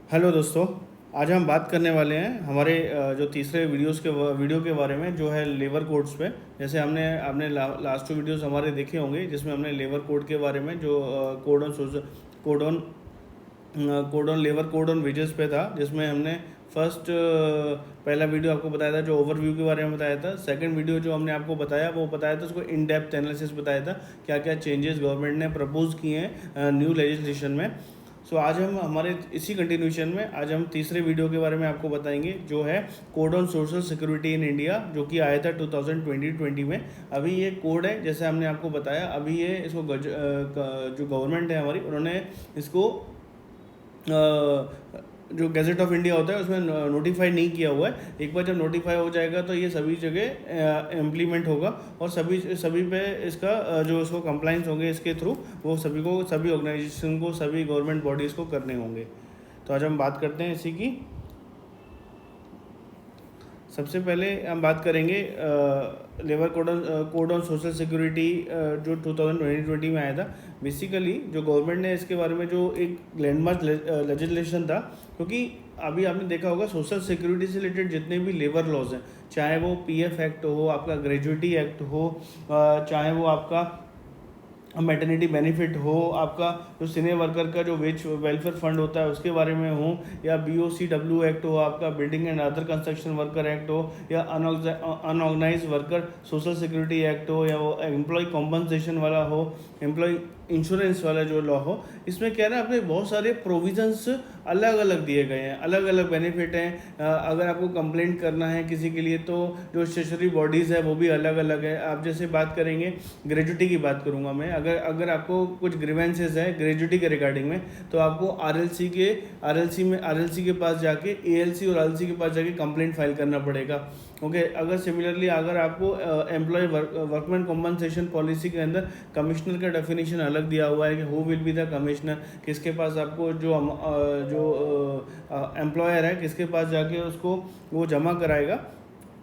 Hello दोस्तों। आज हम बात करने वाले हैं हमारे जो तीसरे वीडियो के बारे में, जो है लेबर कोड्स पे। जैसे हमने आपने लास्ट 2 वीडियोस हमारे देखे होंगे, जिसमें हमने लेबर कोड के बारे में, जो code on social code on code on labour code on wages पे था, जिसमें हमने फर्स्ट पहला वीडियो आपको बताया था जो ओवरव्यू के बारे में बताया था। सेकंड वीडियो जो हमने आपको बताया वो बताया था, उसको इन डेप्थ एनालिसिस बताया था, क्या क्या चेंजेस गवर्नमेंट ने प्रपोज किए हैं न्यू लेजिस्लेशन में। सो आज हम हमारे इसी कंटिन्यूशन में आज हम तीसरे वीडियो के बारे में आपको बताएंगे, जो है code on social security in India, जो कि आया था 2020 में। अभी ये कोड है, जैसे हमने आपको बताया, अभी ये इसको जो गवर्नमेंट है हमारी, उन्होंने इसको जो गैजेट ऑफ इंडिया होता है उसमें नोटिफाई नहीं किया हुआ है। एक बार जब नोटिफाई हो जाएगा तो ये सभी जगह इम्प्लीमेंट होगा, और सभी सभी पे इसका जो इसको कंप्लाइंस होंगे इसके थ्रू, वो सभी ऑर्गेनाइजेशन को, सभी गवर्नमेंट बॉडीज़ को करने होंगे। तो आज हम बात करते हैं इसी की। सबसे पहले हम बात करेंगे labour code on social security, जो 2020 में आया था। बेसिकली जो गवर्नमेंट ने इसके बारे में जो एक लैंडमार्क लेजिस्लेशन था, क्योंकि अभी आपने देखा होगा सोशल सिक्योरिटी से रिलेटेड जितने भी लेबर लॉज हैं, चाहे वो पीएफ एक्ट हो, आपका ग्रेजुएटी एक्ट हो, चाहे वो आपका मैटरनिटी बेनिफिट हो, आपका जो सीनियर वर्कर का जो वेज वेलफेयर फंड होता है उसके बारे में हो, या BOCW एक्ट हो, आपका building and other construction worker act हो, या unorganised worker social security act हो, या वो एम्प्लॉय कॉम्पनसेशन वाला हो, एम्प्लॉय इंश्योरेंस वाला जो लॉ हो, इसमें क्या है ना, अपने बहुत सारे प्रोविजंस अलग अलग दिए गए हैं, अलग अलग बेनिफिट हैं। अगर आपको कंप्लेंट करना है किसी के लिए तो जो स्टेचुटरी बॉडीज़ है वो भी अलग अलग है। आप जैसे बात करेंगे, ग्रेजुटी की बात करूंगा मैं, अगर अगर आपको कुछ ग्रीवेंसेस है ग्रेजुटी के रिगार्डिंग में, तो आपको आरएलसी के पास जाके, ALC और RLC के पास जाके कंप्लेंट फाइल करना पड़ेगा। ओके, अगर सिमिलरली अगर आपको एम्प्लॉय वर्कमैन कॉम्पनसेशन पॉलिसी के अंदर कमिश्नर का डेफिनेशन अलग दिया हुआ है कि who will be the commissioner, किसके पास आपको जो एम्प्लॉयर है किसके पास जाके उसको वो जमा कराएगा,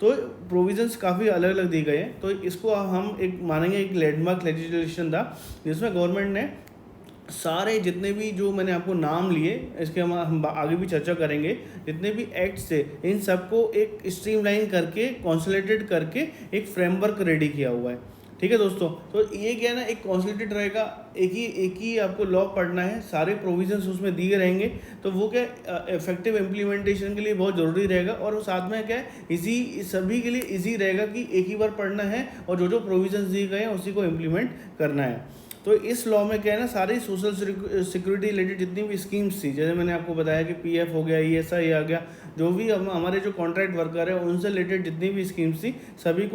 तो प्रोविजंस काफ़ी अलग अलग दी गए हैं। तो इसको हम एक मानेंगे एक लैंडमार्क लेजिस्लेशन था, जिसमें गवर्नमेंट ने सारे जितने भी जो मैंने आपको नाम लिए, इसके हम आगे भी चर्चा करेंगे, जितने भी एक्ट्स थे इन सबको एक स्ट्रीमलाइन करके, कॉन्सोलिडेट करके एक फ्रेमवर्क रेडी किया हुआ है। ठीक है दोस्तों, तो ये क्या है ना, एक कॉन्सोलिडेटेड रहेगा, एक ही आपको लॉ पढ़ना है, सारे प्रोविजंस उसमें दिए रहेंगे, तो वो क्या इफेक्टिव इम्प्लीमेंटेशन के लिए बहुत ज़रूरी रहेगा। और वो साथ में क्या है, इजी सभी के लिए इजी रहेगा कि एक ही बार पढ़ना है और जो जो प्रोविजंस दिए गए हैं उसी को इम्प्लीमेंट करना है। तो इस लॉ में क्या है ना, सारी सोशल सिक्योरिटी रिलेटेड जितनी भी स्कीम्स थी, जैसे मैंने आपको बताया कि PF हो गया, ESI आ गया, जो भी हमारे जो कॉन्ट्रैक्ट वर्कर है उनसे रिलेटेड जितनी भी स्कीम्स थी, सभी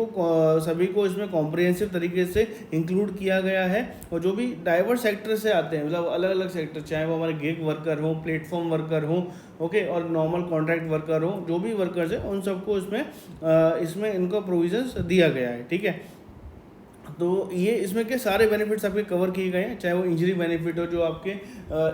को इसमें कॉम्प्रिहेंसिव तरीके से इंक्लूड किया गया है। और जो भी डाइवर्स सेक्टर से आते हैं, मतलब अलग अलग सेक्टर, चाहे वो हमारे गिग वर्कर हो, प्लेटफॉर्म वर्कर हो, ओके, और नॉर्मल कॉन्ट्रैक्ट वर्कर हो, जो भी वर्कर्स हैं उन सबको इसमें इनको प्रोविजंस दिया गया है। ठीक है, तो ये इसमें के सारे बेनिफिट्स आपके कवर किए गए हैं, चाहे वो इंजरी बेनिफिट हो जो आपके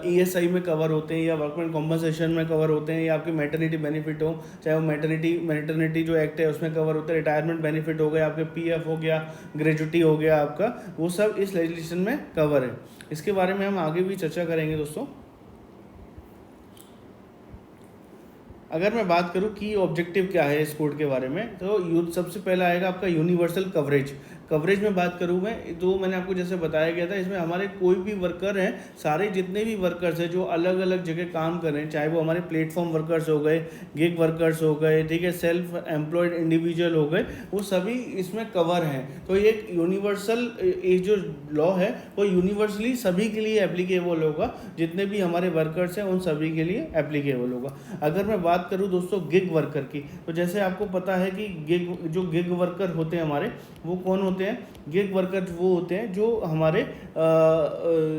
ESI में कवर होते हैं, या वर्कमैन कॉम्पनसेशन में कवर होते हैं, या आपके मैटरनिटी बेनिफिट हो, चाहे वो मैटरनिटी जो एक्ट है उसमें कवर होता है, रिटायरमेंट बेनिफिट हो गया, आपके PF हो गया, ग्रेजुटी हो गया आपका, वो सब इस लेजिस्लेशन में कवर है। इसके बारे में हम आगे भी चर्चा करेंगे दोस्तों। अगर मैं बात करूं कि ऑब्जेक्टिव क्या है इस कोड के बारे में, तो सबसे पहला आएगा आपका यूनिवर्सल कवरेज। कवरेज में बात करूं मैं, तो मैंने आपको जैसे बताया गया था, इसमें हमारे कोई भी वर्कर हैं, सारे जितने भी वर्कर्स हैं जो अलग अलग जगह काम कर रहे हैं, चाहे वो हमारे प्लेटफॉर्म वर्कर्स हो गए, गिग वर्कर्स हो गए, ठीक है, सेल्फ एम्प्लॉयड इंडिविजुअल हो गए, वो सभी इसमें कवर हैं। तो ये एक यूनिवर्सल, ये जो लॉ है वो यूनिवर्सली सभी के लिए एप्लीकेबल होगा, जितने भी हमारे वर्कर्स हैं उन सभी के लिए एप्लीकेबल होगा। अगर मैं बात करूं दोस्तों गिग वर्कर की, तो जैसे आपको पता है कि गिग वर्कर होते हैं हमारे, वो कौन होते हैं? गिग वर्कर वो होते हैं जो हमारे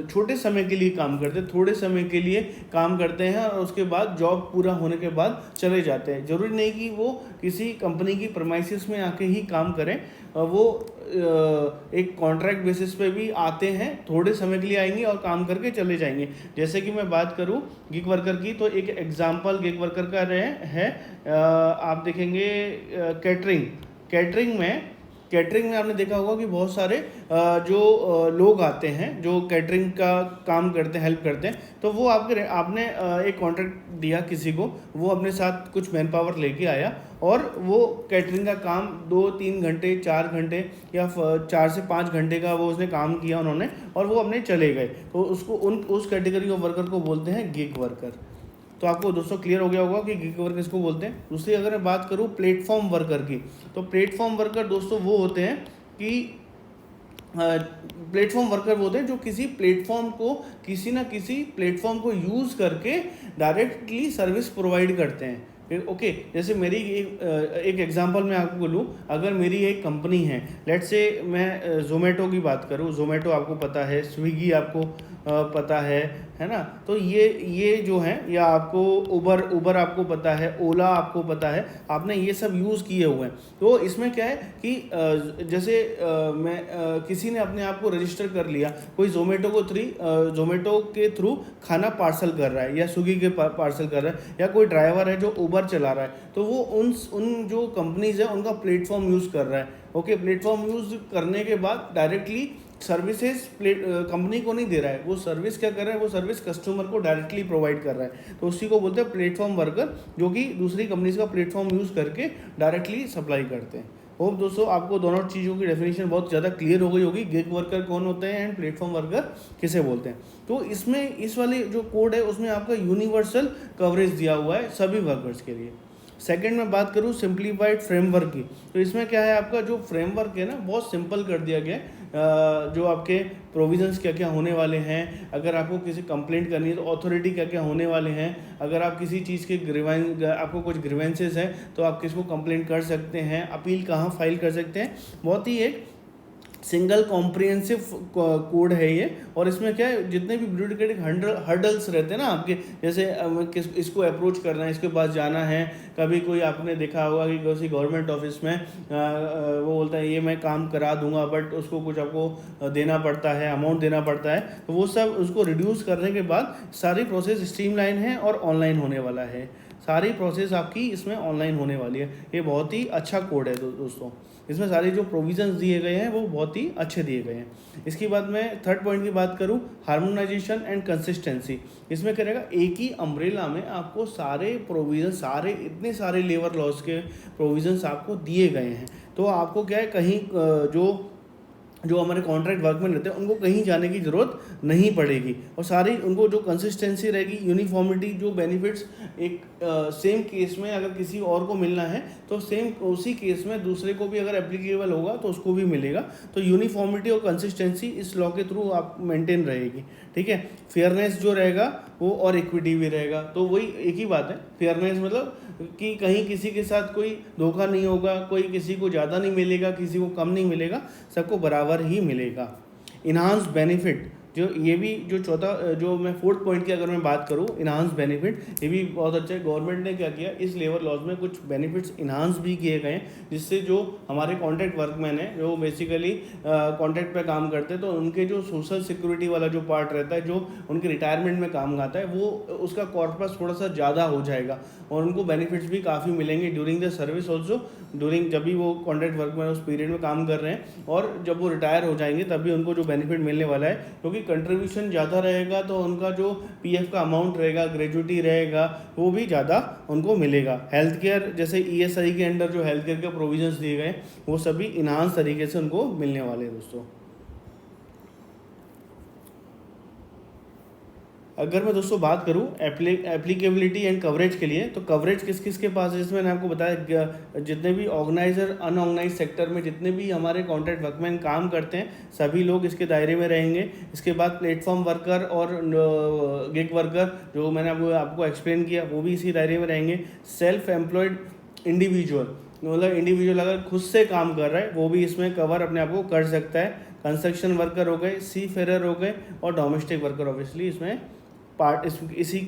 छोटे समय के लिए काम करते हैं, थोड़े समय के लिए काम करते हैं, और उसके बाद जॉब पूरा होने के बाद चले जाते हैं। ज़रूरी नहीं कि वो किसी कंपनी की प्रमाइसिस में आके ही काम करें, वो एक कॉन्ट्रैक्ट बेसिस पे भी आते हैं, थोड़े समय के लिए आएंगे और काम करके चले जाएंगे। जैसे कि मैं बात करूं गिग वर्कर की, तो एक एग्जांपल गिग वर्कर का है आप देखेंगे कैटरिंग में कैटरिंग में आपने देखा होगा कि बहुत सारे जो लोग आते हैं जो कैटरिंग का काम करते हैं, हेल्प करते हैं, तो वो आपने एक कॉन्ट्रैक्ट दिया किसी को, वो अपने साथ कुछ मैन पावर लेके आया और वो कैटरिंग का काम 2-3 घंटे 4 घंटे या 4 से 5 घंटे का वो उसने काम किया उन्होंने, और वो अपने चले गए, तो उसको उस कैटेगरी ऑफ वर्कर को बोलते हैं गिग वर्कर। तो आपको दोस्तों क्लियर हो गया होगा कि गिग वर्कर किसको बोलते हैं। दूसरी अगर मैं बात करूँ प्लेटफॉर्म वर्कर की, तो प्लेटफॉर्म वर्कर दोस्तों वो होते हैं कि प्लेटफॉर्म वर्कर वो होते हैं जो किसी प्लेटफॉर्म को, किसी ना किसी प्लेटफॉर्म को यूज़ करके डायरेक्टली सर्विस प्रोवाइड करते हैं। ओके जैसे मेरी एक एग्जांपल मैं आपको बोलूँ, अगर मेरी एक कंपनी है, लेट्स से मैं ज़ोमैटो की बात करूँ, ज़ोमैटो आपको पता है, स्विगी आपको पता है ना, तो ये जो हैं, या आपको उबर आपको पता है, ओला आपको पता है, आपने ये सब यूज़ किए हुए हैं। तो इसमें क्या है कि जैसे किसी ने अपने आप को रजिस्टर कर लिया, कोई ज़ोमैटो के थ्रू खाना पार्सल कर रहा है या स्विगी के पार्सल कर रहा है, या कोई ड्राइवर है जो उबर चला रहा है, तो वो उन जो कंपनीज़ है उनका प्लेटफॉर्म यूज़ कर रहा है। ओके, प्लेटफॉर्म यूज़ करने के बाद डायरेक्टली सर्विसेज कंपनी को नहीं दे रहा है, वो सर्विस क्या कर रहा है, वो सर्विस कस्टमर को डायरेक्टली प्रोवाइड कर रहा है, तो उसी को बोलते हैं प्लेटफॉर्म वर्कर, जो कि दूसरी कंपनीज का प्लेटफॉर्म यूज़ करके डायरेक्टली सप्लाई करते हैं। होप दोस्तों आपको दोनों चीज़ों की डेफिनेशन बहुत ज़्यादा क्लियर हो गई होगी, गिग वर्कर कौन होते हैं एंड प्लेटफॉर्म वर्कर किसे बोलते हैं। तो इसमें इस वाले जो कोड है उसमें आपका यूनिवर्सल कवरेज दिया हुआ है सभी वर्कर्स के लिए। सेकंड में बात करूँ सिंप्लीफाइड फ्रेमवर्क की, तो इसमें क्या है, आपका जो फ्रेमवर्क है ना बहुत सिंपल कर दिया गया है। जो आपके प्रोविजंस क्या क्या होने वाले हैं, अगर आपको किसी कंप्लेंट करनी है तो अथॉरिटी क्या क्या होने वाले हैं, अगर आप किसी चीज़ के आपको कुछ ग्रीवेंसेस हैं तो आप किसको कंप्लेंट कर सकते हैं, अपील कहाँ फाइल कर सकते हैं, बहुत ही एक सिंगल कॉम्प्रिहेंसिव कोड है ये। और इसमें क्या है, जितने भी ब्यूरोक्रेटिक हर्डल्स रहते हैं ना आपके, जैसे इसको अप्रोच करना है, इसके पास जाना है, कभी कोई आपने देखा होगा कि किसी गवर्नमेंट ऑफिस में वो बोलता है ये मैं काम करा दूंगा, बट उसको कुछ आपको देना पड़ता है, अमाउंट देना पड़ता है, तो वो सब उसको रिड्यूस करने के बाद सारी प्रोसेस स्ट्रीमलाइन है और ऑनलाइन होने वाला है, सारी प्रोसेस आपकी इसमें ऑनलाइन होने वाली है। ये बहुत ही अच्छा कोड है दोस्तों, इसमें सारे जो प्रोविजंस दिए गए हैं वो बहुत ही अच्छे दिए गए हैं। इसके बाद मैं थर्ड पॉइंट की बात करूं, हार्मोनाइजेशन एंड कंसिस्टेंसी। इसमें क्या रहेगा, एक ही अम्ब्रेला में आपको सारे प्रोविजन, इतने सारे लेबर लॉज के प्रोविजंस आपको दिए गए हैं, तो आपको क्या है, कहीं जो हमारे कॉन्ट्रैक्ट वर्कमैन रहते हैं उनको कहीं जाने की ज़रूरत नहीं पड़ेगी, और सारी उनको जो कंसिस्टेंसी रहेगी, यूनिफॉर्मिटी, जो बेनिफिट्स एक सेम केस में अगर किसी और को मिलना है तो सेम उसी केस में दूसरे को भी अगर एप्लीकेबल होगा तो उसको भी मिलेगा। तो यूनिफॉर्मिटी और कंसिस्टेंसी इस लॉ के थ्रू आप मेंटेन रहेगी, ठीक है। फेयरनेस जो रहेगा वो, और इक्विटी भी रहेगा, तो वही एक ही बात है। फेयरनेस मतलब कि कहीं किसी के साथ कोई धोखा नहीं होगा, कोई किसी को ज़्यादा नहीं मिलेगा, किसी को कम नहीं मिलेगा, सबको बराबर ही मिलेगा। इन्हांस बेनिफिट, जो ये भी जो चौथा, जो मैं फोर्थ पॉइंट की अगर मैं बात करूँ, इन्हांस बेनिफिट, ये भी बहुत अच्छा है। गवर्नमेंट ने क्या किया, इस लेबर लॉज में कुछ बेनिफिट्स इन्हांस भी किए गए हैं, जिससे जो हमारे कॉन्ट्रैक्ट वर्कमैन हैं, जो बेसिकली कॉन्ट्रैक्ट पे काम करते हैं, तो उनके जो सोशल सिक्योरिटी वाला जो पार्ट रहता है, जो उनके रिटायरमेंट में काम आता है, वो उसका कॉर्पस थोड़ा सा ज़्यादा हो जाएगा, और उनको बेनिफिट्स भी काफ़ी मिलेंगे during the service also, during जब भी वो कॉन्ट्रैक्ट वर्कमैन उस पीरियड में काम कर रहे हैं, और जब वो रिटायर हो जाएंगे तब भी उनको जो बेनिफिट मिलने वाला है, क्योंकि कंट्रीब्यूशन ज़्यादा रहेगा तो उनका जो पीएफ का अमाउंट रहेगा, ग्रेजुटी रहेगा, वो भी ज़्यादा उनको मिलेगा। हेल्थ केयर, जैसे ईएसआई के अंडर जो हेल्थ केयर के प्रोविजंस दिए गए, वो सभी इन्हांस तरीके से उनको मिलने वाले हैं दोस्तों। अगर मैं दोस्तों बात करूं एप्लीकेबिलिटी एंड कवरेज के लिए, तो कवरेज किस किस के पास है, जिसमें मैंने आपको बताया, जितने भी ऑर्गेनाइजर अनऑर्गेनाइज सेक्टर में जितने भी हमारे कॉन्ट्रैक्ट वर्कमैन काम करते हैं, सभी लोग इसके दायरे में रहेंगे। इसके बाद प्लेटफॉर्म वर्कर और गिग वर्कर, जो मैंने आपको एक्सप्लेन किया, वो भी इसी दायरे में रहेंगे। सेल्फ एम्प्लॉयड इंडिविजुअल, मतलब इंडिविजुअल अगर खुद से काम कर रहा है, वो भी इसमें कवर अपने आप को कर सकता है। कंस्ट्रक्शन वर्कर हो गए, सी फेरर हो गए, और डोमेस्टिक वर्कर ऑब्वियसली इसमें इसके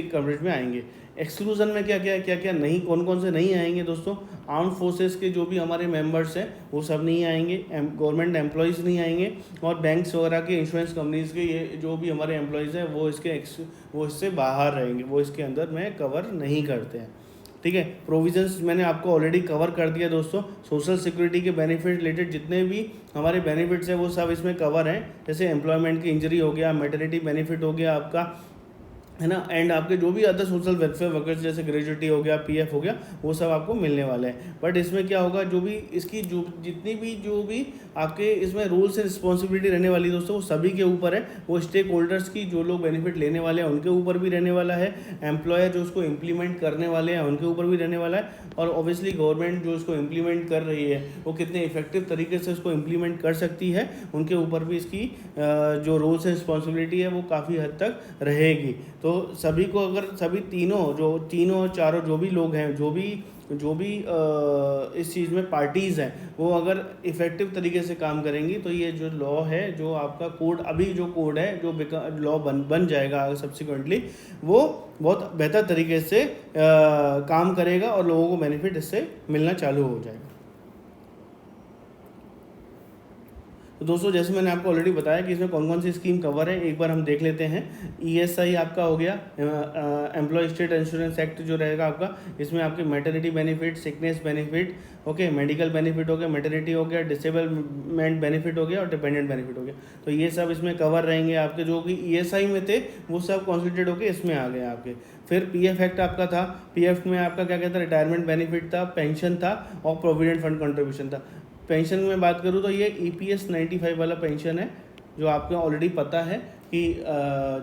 कवरेज में आएंगे। एक्सक्लूजन में क्या क्या नहीं, कौन कौन से नहीं आएंगे दोस्तों, आर्म्ड फोर्सेस के जो भी हमारे मेंबर्स हैं वो सब नहीं आएंगे, गवर्नमेंट एम्प्लॉयज़ नहीं आएंगे, और बैंक्स वगैरह के, इंश्योरेंस कंपनीज़ के ये जो भी हमारे एम्प्लॉयज़ हैं वो इससे बाहर रहेंगे, वो इसके अंदर में कवर नहीं करते हैं, ठीक है। प्रोविजंस मैंने आपको ऑलरेडी कवर कर दिया दोस्तों। सोशल सिक्योरिटी के बेनिफिट रिलेटेड जितने भी हमारे बेनिफिट्स हैं वो सब इसमें कवर हैं, जैसे एम्प्लॉयमेंट की इंजरी हो गया, मैटरनिटी बेनिफिट हो गया आपका, है ना, एंड आपके जो भी अदर सोशल वेलफेयर वर्कर्स जैसे ग्रेजुएटी हो गया, पीएफ हो गया, वो सब आपको मिलने वाले हैं। बट इसमें क्या होगा, जो भी इसकी जो जितनी भी जो भी आपके इसमें रूल्स एंड रिस्पॉन्सिबिलिटी रहने वाली दोस्तों, वो सभी के ऊपर है। वो स्टेक होल्डर्स की, जो लोग बेनिफिट लेने वाले हैं उनके ऊपर भी रहने वाला है, एम्प्लॉयर जो उसको इम्प्लीमेंट करने वाले हैं उनके ऊपर भी रहने वाला है, और ऑब्वियसली गवर्नमेंट जो इसको इम्प्लीमेंट कर रही है वो कितने इफेक्टिव तरीके से उसको इम्प्लीमेंट कर सकती है, उनके ऊपर भी इसकी जो रूल्स एंड रिस्पॉन्सिबिलिटी है वो काफ़ी हद तक रहेगी। तो सभी को, अगर सभी तीनों चारों जो भी लोग हैं, जो भी इस चीज़ में पार्टीज़ हैं, वो अगर इफ़ेक्टिव तरीके से काम करेंगी तो ये जो लॉ है, जो आपका कोड, अभी जो कोड है जो लॉ बन जाएगा सब्सिक्वेंटली, वो बहुत बेहतर तरीके से काम करेगा और लोगों को बेनिफिट इससे मिलना चालू हो जाएगा। तो दोस्तों जैसे मैंने आपको ऑलरेडी बताया कि इसमें कौन कौन सी स्कीम कवर है, एक बार हम देख लेते हैं। ईएसआई आपका हो गया, एम्प्लॉय स्टेट इंश्योरेंस एक्ट जो रहेगा आपका, इसमें आपके maternity benefit, sickness benefit, okay, medical benefit हो गया, मैटरनिटी हो गया, डिसेबलमेंट बेनिफिट हो गया और डिपेंडेंट बेनिफिट हो गया। तो ये सब इसमें कवर रहेंगे आपके, जो कि ईएसआई में थे वो सब कॉन्सोलिडेट होकर इसमें आ गए आपके। फिर पीएफ एक्ट आपका था, पीएफ में आपका क्या कहता है, रिटायरमेंट बेनिफिट था, पेंशन था और प्रोविडेंट फंड कंट्रीब्यूशन था। पेंशन में बात करूँ तो ये EPS 95 वाला पेंशन है, जो आपको ऑलरेडी पता है कि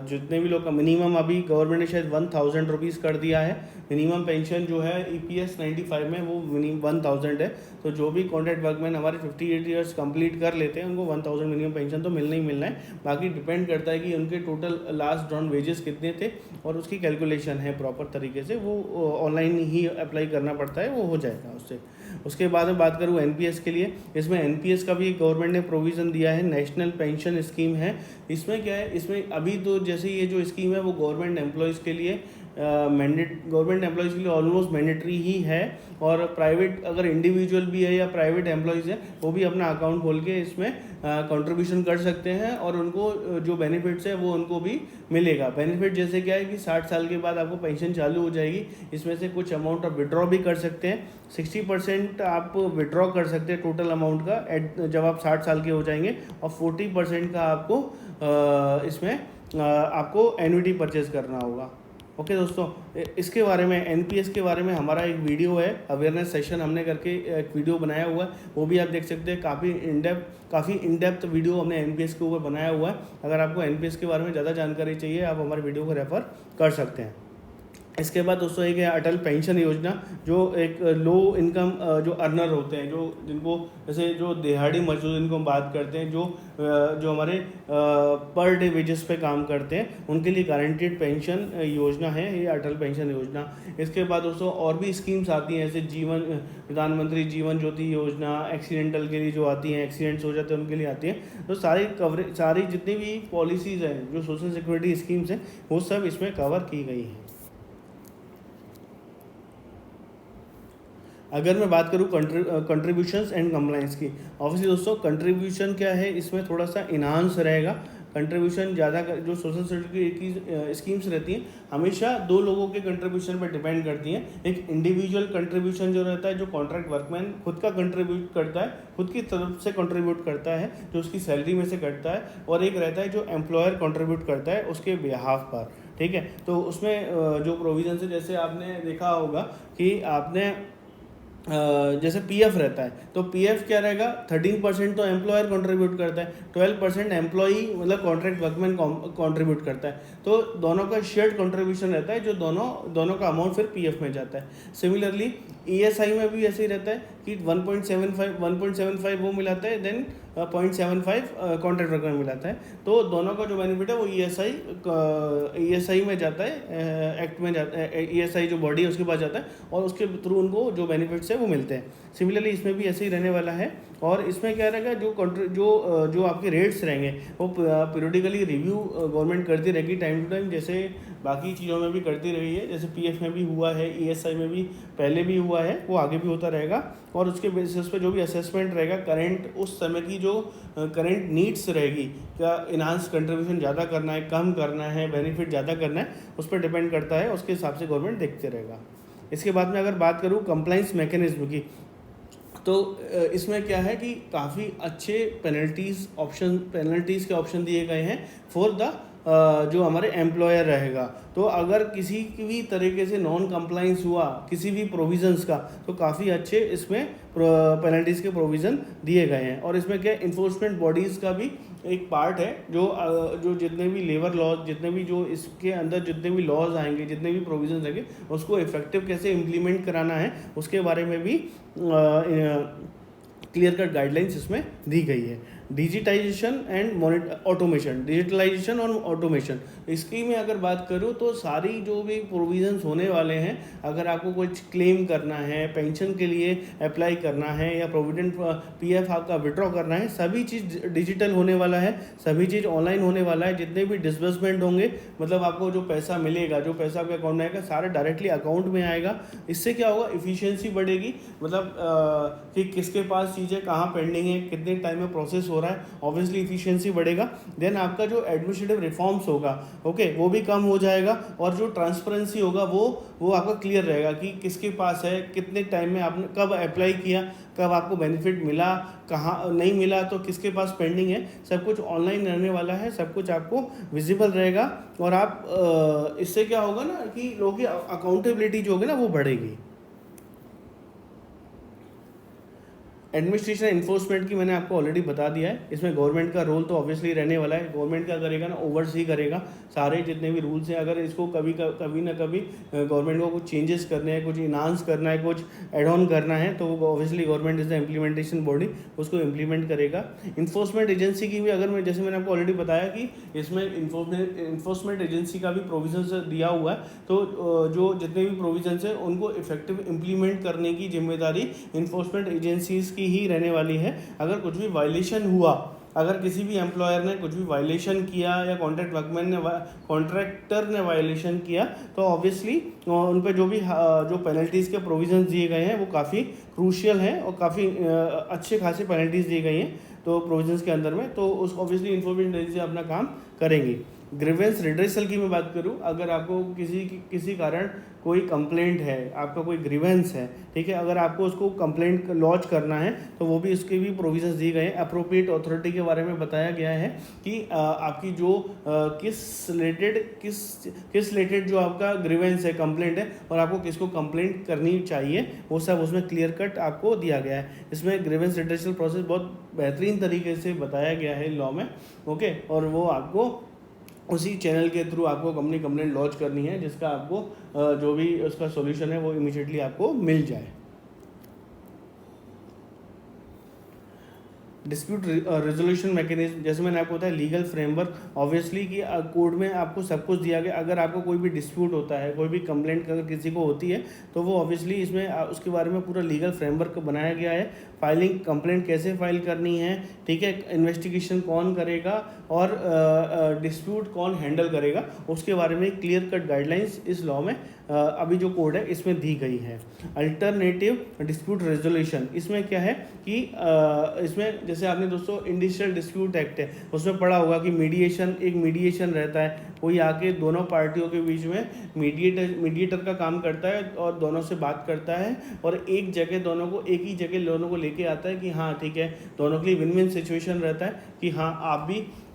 जितने भी लोग का मिनिमम, अभी गवर्नमेंट ने शायद 1000 रुपीज़ कर दिया है मिनिमम पेंशन जो है EPS 95 में, वो मिनिमम 1000 है। तो जो भी कॉन्ट्रैक्ट वर्कमैन हमारे 58 ईयर्स कंप्लीट कर लेते हैं उनको 1000 मिनिमम पेंशन तो मिलना ही मिलना है। बाकी डिपेंड करता है कि उनके टोटल लास्ट ड्रॉन वेजेस कितने थे और उसकी कैलकुलेशन है प्रॉपर तरीके से, वो ऑनलाइन ही अप्लाई करना पड़ता है, वो हो जाएगा उससे। उसके बाद में बात करूँ एनपीएस के लिए, इसमें एनपीएस का भी गवर्नमेंट ने प्रोविज़न दिया है, नेशनल पेंशन स्कीम है। इसमें क्या है, इसमें अभी तो जैसे ये जो स्कीम है वो गवर्नमेंट एम्प्लॉयज़ के लिए गवर्नमेंट एम्प्लॉयज़ के लिए ऑलमोस्ट मैंडेटरी ही है, और प्राइवेट अगर इंडिविजुअल भी है या प्राइवेट एम्प्लॉयज़ है वो भी अपना अकाउंट खोल के इसमें कंट्रीब्यूशन कर सकते हैं, और उनको जो बेनिफिट्स है वो उनको भी मिलेगा। बेनिफिट जैसे क्या है कि 60 साल के बाद आपको पेंशन चालू हो जाएगी, इसमें से कुछ अमाउंट आप विड्रॉ भी कर सकते हैं, 60% आप विड्रॉ कर सकते हैं टोटल अमाउंट का जब आप 60 साल के हो जाएंगे, और 40% का आपको इसमें आपको एन्युटी परचेज करना होगा। ओके दोस्तों, इसके बारे में, एनपीएस के बारे में हमारा एक वीडियो है, अवेयरनेस सेशन हमने करके एक वीडियो बनाया हुआ है, वो भी आप देख सकते हैं। काफ़ी इन डेप्थ वीडियो हमने एनपीएस के ऊपर बनाया हुआ है। अगर आपको एनपीएस के बारे में ज़्यादा जानकारी चाहिए, आप हमारे वीडियो को रेफ़र कर सकते हैं। इसके बाद दोस्तों एक है अटल पेंशन योजना, जो एक लो इनकम जो अर्नर होते हैं, जो जिनको जैसे जो दिहाड़ी मजदूर इनको हम बात करते हैं, जो हमारे पर डे वेजेस पे काम करते हैं, उनके लिए गारंटीड पेंशन योजना है ये अटल पेंशन योजना। इसके बाद दोस्तों और भी स्कीम्स आती हैं, जैसे प्रधानमंत्री जीवन ज्योति योजना, एक्सीडेंटल के लिए जो आती हैं, एक्सीडेंट्स हो जाते हैं उनके लिए आती हैं। तो सारी जितनी भी पॉलिसीज़ हैं, जो सोशल सिक्योरिटी स्कीम्स हैं, वो सब इसमें कवर की गई हैं। अगर मैं बात करूँ कंट्रीब्यूशंस एंड कंप्लाइंस की, ऑब्वियसली दोस्तों कंट्रीब्यूशन क्या है, इसमें थोड़ा सा इन्हांस रहेगा। कंट्रीब्यूशन ज़्यादा जो सोशल सिक्योरिटी की स्कीम्स रहती हैं हमेशा दो लोगों के कंट्रीब्यूशन पर डिपेंड करती हैं। एक इंडिविजुअल कंट्रीब्यूशन जो रहता है, जो कॉन्ट्रैक्ट वर्कमैन खुद का कंट्रीब्यूट करता है, खुद की तरफ से कंट्रीब्यूट करता है, जो उसकी सैलरी में से कटता है, और एक रहता है जो एम्प्लॉयर कंट्रीब्यूट करता है उसके बिहाफ पर, ठीक है। तो उसमें जो प्रोविजन है, जैसे आपने देखा होगा कि आपने जैसे पीएफ रहता है, तो पीएफ क्या रहेगा, 13% तो एम्प्लॉयर कंट्रीब्यूट करता है, 12% एम्प्लॉई मतलब कॉन्ट्रैक्ट वर्कमैन कंट्रीब्यूट करता है। तो दोनों का शेयर्ड कंट्रीब्यूशन रहता है, जो दोनों का अमाउंट फिर पीएफ में जाता है। सिमिलरली ईएसआई में भी ऐसे ही रहता है कि 1.75 वो मिलाता है, देन 0.75 कॉन्ट्रैक्ट वर्कमैन मिलाता है। तो दोनों का जो बेनिफिट है वो ईएसआई में जाता है, एक्ट में जाता है, ईएसआई जो बॉडी है उसके पास जाता है, और उसके थ्रू उनको जो बेनिफिट्स है वो मिलते हैं। सिमिलरली इसमें भी ऐसे ही रहने वाला है, और इसमें क्या रहेगा, जो आपके रेट्स रहेंगे वो पीरियडिकली रिव्यू गवर्नमेंट करती रहेगी टाइम टू टाइम, जैसे बाकी चीज़ों में भी करती रही है। जैसे पीएफ में भी हुआ है, ईएसआई में भी पहले भी हुआ है, वो आगे भी होता रहेगा, और उसके बेसिस पे जो भी असेसमेंट रहेगा, करंट उस समय की जो करंट नीड्स रहेगी, क्या इन्हांस कंट्रीब्यूशन ज़्यादा करना है, कम करना है, बेनिफिट ज़्यादा करना है, उस पर डिपेंड करता है, उसके हिसाब से गवर्नमेंट देखते रहेगा। इसके बाद में अगर बात करूँ कंप्लाइंस मैकेनिज्म की, तो इसमें क्या है कि काफ़ी अच्छे पेनल्टीज़ के ऑप्शन दिए गए हैं फॉर द जो हमारे एम्प्लॉयर रहेगा। तो अगर किसी भी तरीके से नॉन कंप्लाइंस हुआ किसी भी प्रोविज़न्स का, तो काफ़ी अच्छे इसमें पेनल्टीज़ के प्रोविज़न दिए गए हैं। और इसमें क्या इन्फोर्समेंट बॉडीज़ का भी एक पार्ट है, जो जितने भी लेबर लॉज, जितने भी जो इसके अंदर जितने भी लॉज आएंगे, जितने भी प्रोविजन आएंगे, उसको इफेक्टिव कैसे इम्प्लीमेंट कराना है उसके बारे में भी क्लियर कट गाइडलाइंस इसमें दी गई है। डिजिटाइजेशन एंड ऑटोमेशन, डिजिटलाइजेशन और ऑटोमेशन, इसकी में अगर बात करूँ तो सारी जो भी प्रोविजंस होने वाले हैं, अगर आपको कुछ क्लेम करना है, पेंशन के लिए अप्लाई करना है या प्रोविडेंट पीएफ आपका विड्रॉ करना है, सभी चीज़ डिजिटल होने वाला है, सभी चीज़ ऑनलाइन होने वाला है। जितने भी डिसबर्समेंट होंगे, मतलब आपको जो पैसा मिलेगा, जो पैसा आपके अकाउंट में आएगा, सारा डायरेक्टली अकाउंट में आएगा। इससे क्या होगा, इफ़िशियंसी बढ़ेगी, मतलब कि किसके पास चीज़ें कहाँ पेंडिंग है, कितने टाइम में प्रोसेस हो रहा है, ऑब्वियसली इफिशियंसी बढ़ेगा। देन आपका जो एडमिनिस्ट्रेटिव रिफॉर्म्स होगा, ओके, वो भी कम हो जाएगा। और जो ट्रांसपेरेंसी होगा वो आपका क्लियर रहेगा कि किसके पास है, कितने टाइम में आपने कब अप्लाई किया, कब आपको बेनिफिट मिला, कहाँ नहीं मिला, तो किसके पास पेंडिंग है, सब कुछ ऑनलाइन रहने वाला है, सब कुछ आपको विजिबल रहेगा। और आप इससे क्या होगा ना कि लोगों की अकाउंटेबिलिटी जो होगी ना वो बढ़ेगी। एडमिनिस्ट्रेशन एनफोर्समेंट की मैंने आपको ऑलरेडी बता दिया है। इसमें गवर्नमेंट का रोल तो ऑब्वियसली रहने वाला है। गवर्नमेंट क्या करेगा ना, ओवरसी करेगा सारे जितने भी रूल्स हैं। अगर इसको कभी ना कभी गवर्नमेंट को कुछ चेंजेस करने हैं, कुछ इन्हांस करना है, कुछ एड ऑन करना है, तो वो obviously government is the implementation body, उसको इम्प्लीमेंट करेगा। इन्फोर्समेंट एजेंसी की भी अगर मैं, जैसे मैंने आपको ऑलरेडी बताया कि इसमें इन्फोर्समेंट एजेंसी का भी प्रोविजन दिया हुआ है। तो जो जितने भी प्रोविजंस हैं उनको इफेक्टिव इम्प्लीमेंट करने की जिम्मेदारी इन्फोर्समेंट एजेंसीज की ही रहने वाली है। अगर कुछ भी वायलेशन हुआ, अगर किसी भी एम्प्लॉयर ने कुछ भी वायलेशन किया या कॉन्ट्रैक्टर ने वायलेशन किया, तो ऑब्वियसली उन पर जो पेनल्टीज़ के प्रोविजंस दिए गए हैं वो काफ़ी क्रूशियल हैं और काफ़ी अच्छे खासे पेनल्टीज़ दी गई हैं तो प्रोविजंस के अंदर में। तो उस ऑब्वियसली इन्फॉर्मेशन एजेंसी अपना काम करेंगी। ग्रीवेंस रिड्रेसल की मैं बात करूं, अगर आपको किसी कारण कोई कंप्लेंट है, आपका कोई ग्रीवेंस है, ठीक है, अगर आपको उसको कंप्लेंट लॉन्च करना है तो वो भी उसके भी प्रोविजंस दिए गए हैं। अप्रोप्रिएट अथॉरिटी के बारे में बताया गया है कि आपकी जो किस रिलेटेड जो आपका ग्रीवेंस है, कंप्लेंट है, और आपको किसको कंप्लेंट करनी चाहिए, वो सब उसमें क्लियर कट आपको दिया गया है। इसमें ग्रीवेंस रिड्रेसल प्रोसेस बहुत बेहतरीन तरीके से बताया गया है लॉ में, ओके। और वो आपको उसी चैनल के थ्रू आपको अपनी कंप्लेंट लॉन्च करनी है, जिसका आपको जो भी उसका सॉल्यूशन है वो इमीडिएटली आपको मिल जाए। डिस्प्यूट रेजोल्यूशन मैकेनिज्म, जैसे मैंने आपको बताया लीगल फ्रेमवर्क, ऑब्वियसली कि कोड में आपको सब कुछ दिया गया। अगर आपको कोई भी डिस्प्यूट होता है, कोई भी कंप्लेंट अगर किसी को होती है, तो वो ऑब्वियसली इसमें उसके बारे में पूरा लीगल फ्रेमवर्क बनाया गया है। फाइलिंग, कंप्लेंट कैसे फाइल करनी है, ठीक है, इन्वेस्टिगेशन कौन करेगा और डिस्प्यूट कौन हैंडल करेगा, उसके बारे में क्लियर कट गाइडलाइंस इस लॉ में अभी जो कोड है इसमें दी गई है। अल्टरनेटिव डिस्प्यूट रेजोल्यूशन, इसमें क्या है कि इसमें जैसे आपने दोस्तों इंडस्ट्रियल डिस्प्यूट एक्ट है, उसमें पढ़ा होगा कि मीडिएशन रहता है, कोई आके दोनों पार्टियों के बीच में मीडिएटर का काम करता है और दोनों से बात करता है और एक ही जगह दोनों को लेके आता है कि हाँ ठीक है, दोनों के लिए विन विन सिचुएशन रहता है कि हाँ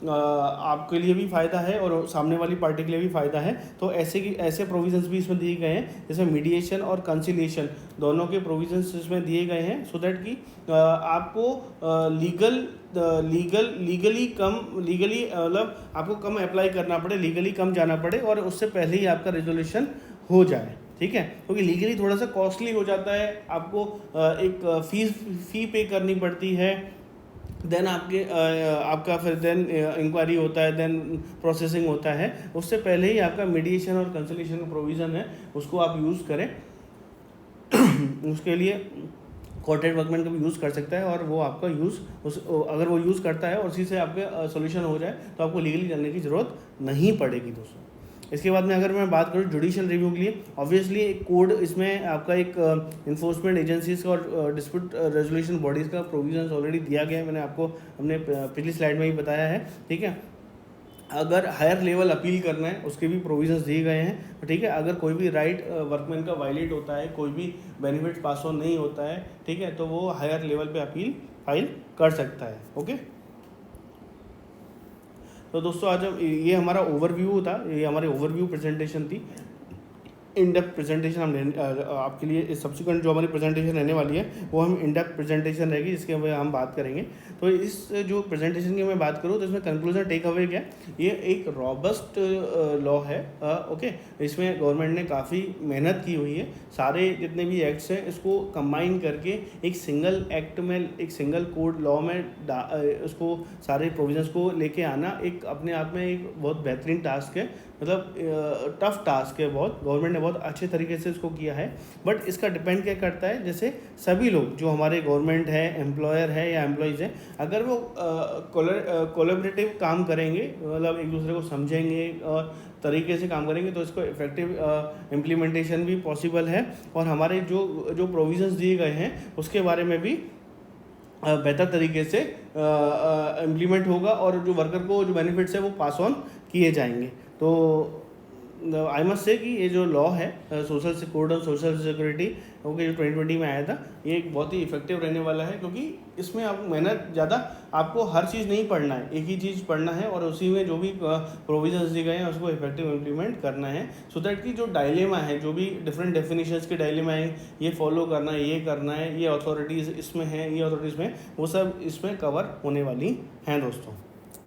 आपके लिए भी फ़ायदा है और सामने वाली पार्टी के लिए भी फ़ायदा है। तो ऐसे प्रोविजंस भी इसमें दिए गए हैं, जैसे मीडिएशन और कंसिलिएशन दोनों के प्रोविजंस इसमें दिए गए हैं, सो दैट कि आपको लीगली मतलब आपको कम अप्लाई करना पड़े, लीगली कम जाना पड़े और उससे पहले ही आपका रेजोल्यूशन हो जाए, ठीक है। क्योंकि लीगली थोड़ा सा कॉस्टली हो जाता है, आपको एक फ़ी पे करनी पड़ती है, देन आपका फिर देन इंक्वायरी होता है, देन प्रोसेसिंग होता है। उससे पहले ही आपका मीडिएशन और कंसलिएशन का प्रोविज़न है, उसको आप यूज़ करें। उसके लिए कॉर्पोरेट वर्कमैन का भी यूज़ कर सकता है और वो आपका अगर वो यूज़ करता है और उसी से आपके सोल्यूशन हो जाए तो आपको लीगली करने की ज़रूरत नहीं पड़ेगी दोस्तों। इसके बाद में अगर मैं बात करूँ जुडिशियल रिव्यू के लिए, ऑब्वियसली एक कोड इसमें आपका एक इन्फोर्समेंट एजेंसीज और डिस्प्यूट रेजोल्यूशन बॉडीज़ का प्रोविजन ऑलरेडी दिया गया है, मैंने आपको अपने पिछली स्लाइड में ही बताया है, ठीक है। अगर हायर लेवल अपील करना है उसके भी प्रोविजंस दिए गए हैं, ठीक है। अगर कोई भी राइट वर्कमैन का वायलेट होता है, कोई भी बेनिफिट पास ऑन नहीं होता है, ठीक है, तो वो हायर लेवल पे अपील फाइल कर सकता है। ओके, तो दोस्तों आज ये हमारा ओवरव्यू था, ये हमारी ओवरव्यू प्रेजेंटेशन थी। इन डेप्थ प्रेजेंटेशन हम आपके लिए सब्सिक्वेंट जो हमारी प्रेजेंटेशन रहने वाली है वो हम इन डेप्थ प्रेजेंटेशन रहेगी, जिसके में हम बात करेंगे। तो इस जो प्रेजेंटेशन की मैं बात करूँ तो इसमें कंक्लूजन टेक अवे क्या, ये एक रॉबस्ट लॉ है। ओके, इसमें गवर्नमेंट ने काफ़ी मेहनत की हुई है, सारे जितने भी एक्ट्स हैं इसको कंबाइन करके एक सिंगल एक्ट में, एक सिंगल कोड लॉ में उसको सारे प्रोविजंस को लेके आना एक अपने आप में एक बहुत बेहतरीन टास्क है, मतलब टफ टास्क है बहुत। गवर्नमेंट ने बहुत अच्छे तरीके से इसको किया है, बट इसका डिपेंड क्या करता है, जैसे सभी लोग जो हमारे गवर्नमेंट है, एम्प्लॉयर है या एम्प्लॉयज़ हैं, अगर वो कोलैबोरेटिव काम करेंगे, मतलब एक दूसरे को समझेंगे और तरीके से काम करेंगे, तो इसको इफेक्टिव इम्प्लीमेंटेशन भी पॉसिबल है। और हमारे जो जो प्रोविजंस दिए गए हैं उसके बारे में भी बेहतर तरीके से इम्प्लीमेंट होगा और जो वर्कर को जो बेनिफिट्स है वो पास ऑन किए जाएंगे। तो आई मस्ट से कि ये जो लॉ है social code of social security, okay, जो 2020 में आया था, ये एक बहुत ही इफेक्टिव रहने वाला है, क्योंकि इसमें आप मेहनत ज़्यादा, आपको हर चीज़ नहीं पढ़ना है, एक ही चीज़ पढ़ना है और उसी में जो भी प्रोविजंस दिए गए हैं उसको इफेक्टिव इम्प्लीमेंट करना है, सो दैट कि जो डायलेमा है, जो भी डिफरेंट डेफिनेशंस के डायलेमा है, ये फॉलो करना है, ये करना है, ये अथॉरिटीज़ इसमें हैं, ये अथॉरिटीज़ में, वो सब इसमें कवर होने वाली हैं दोस्तों।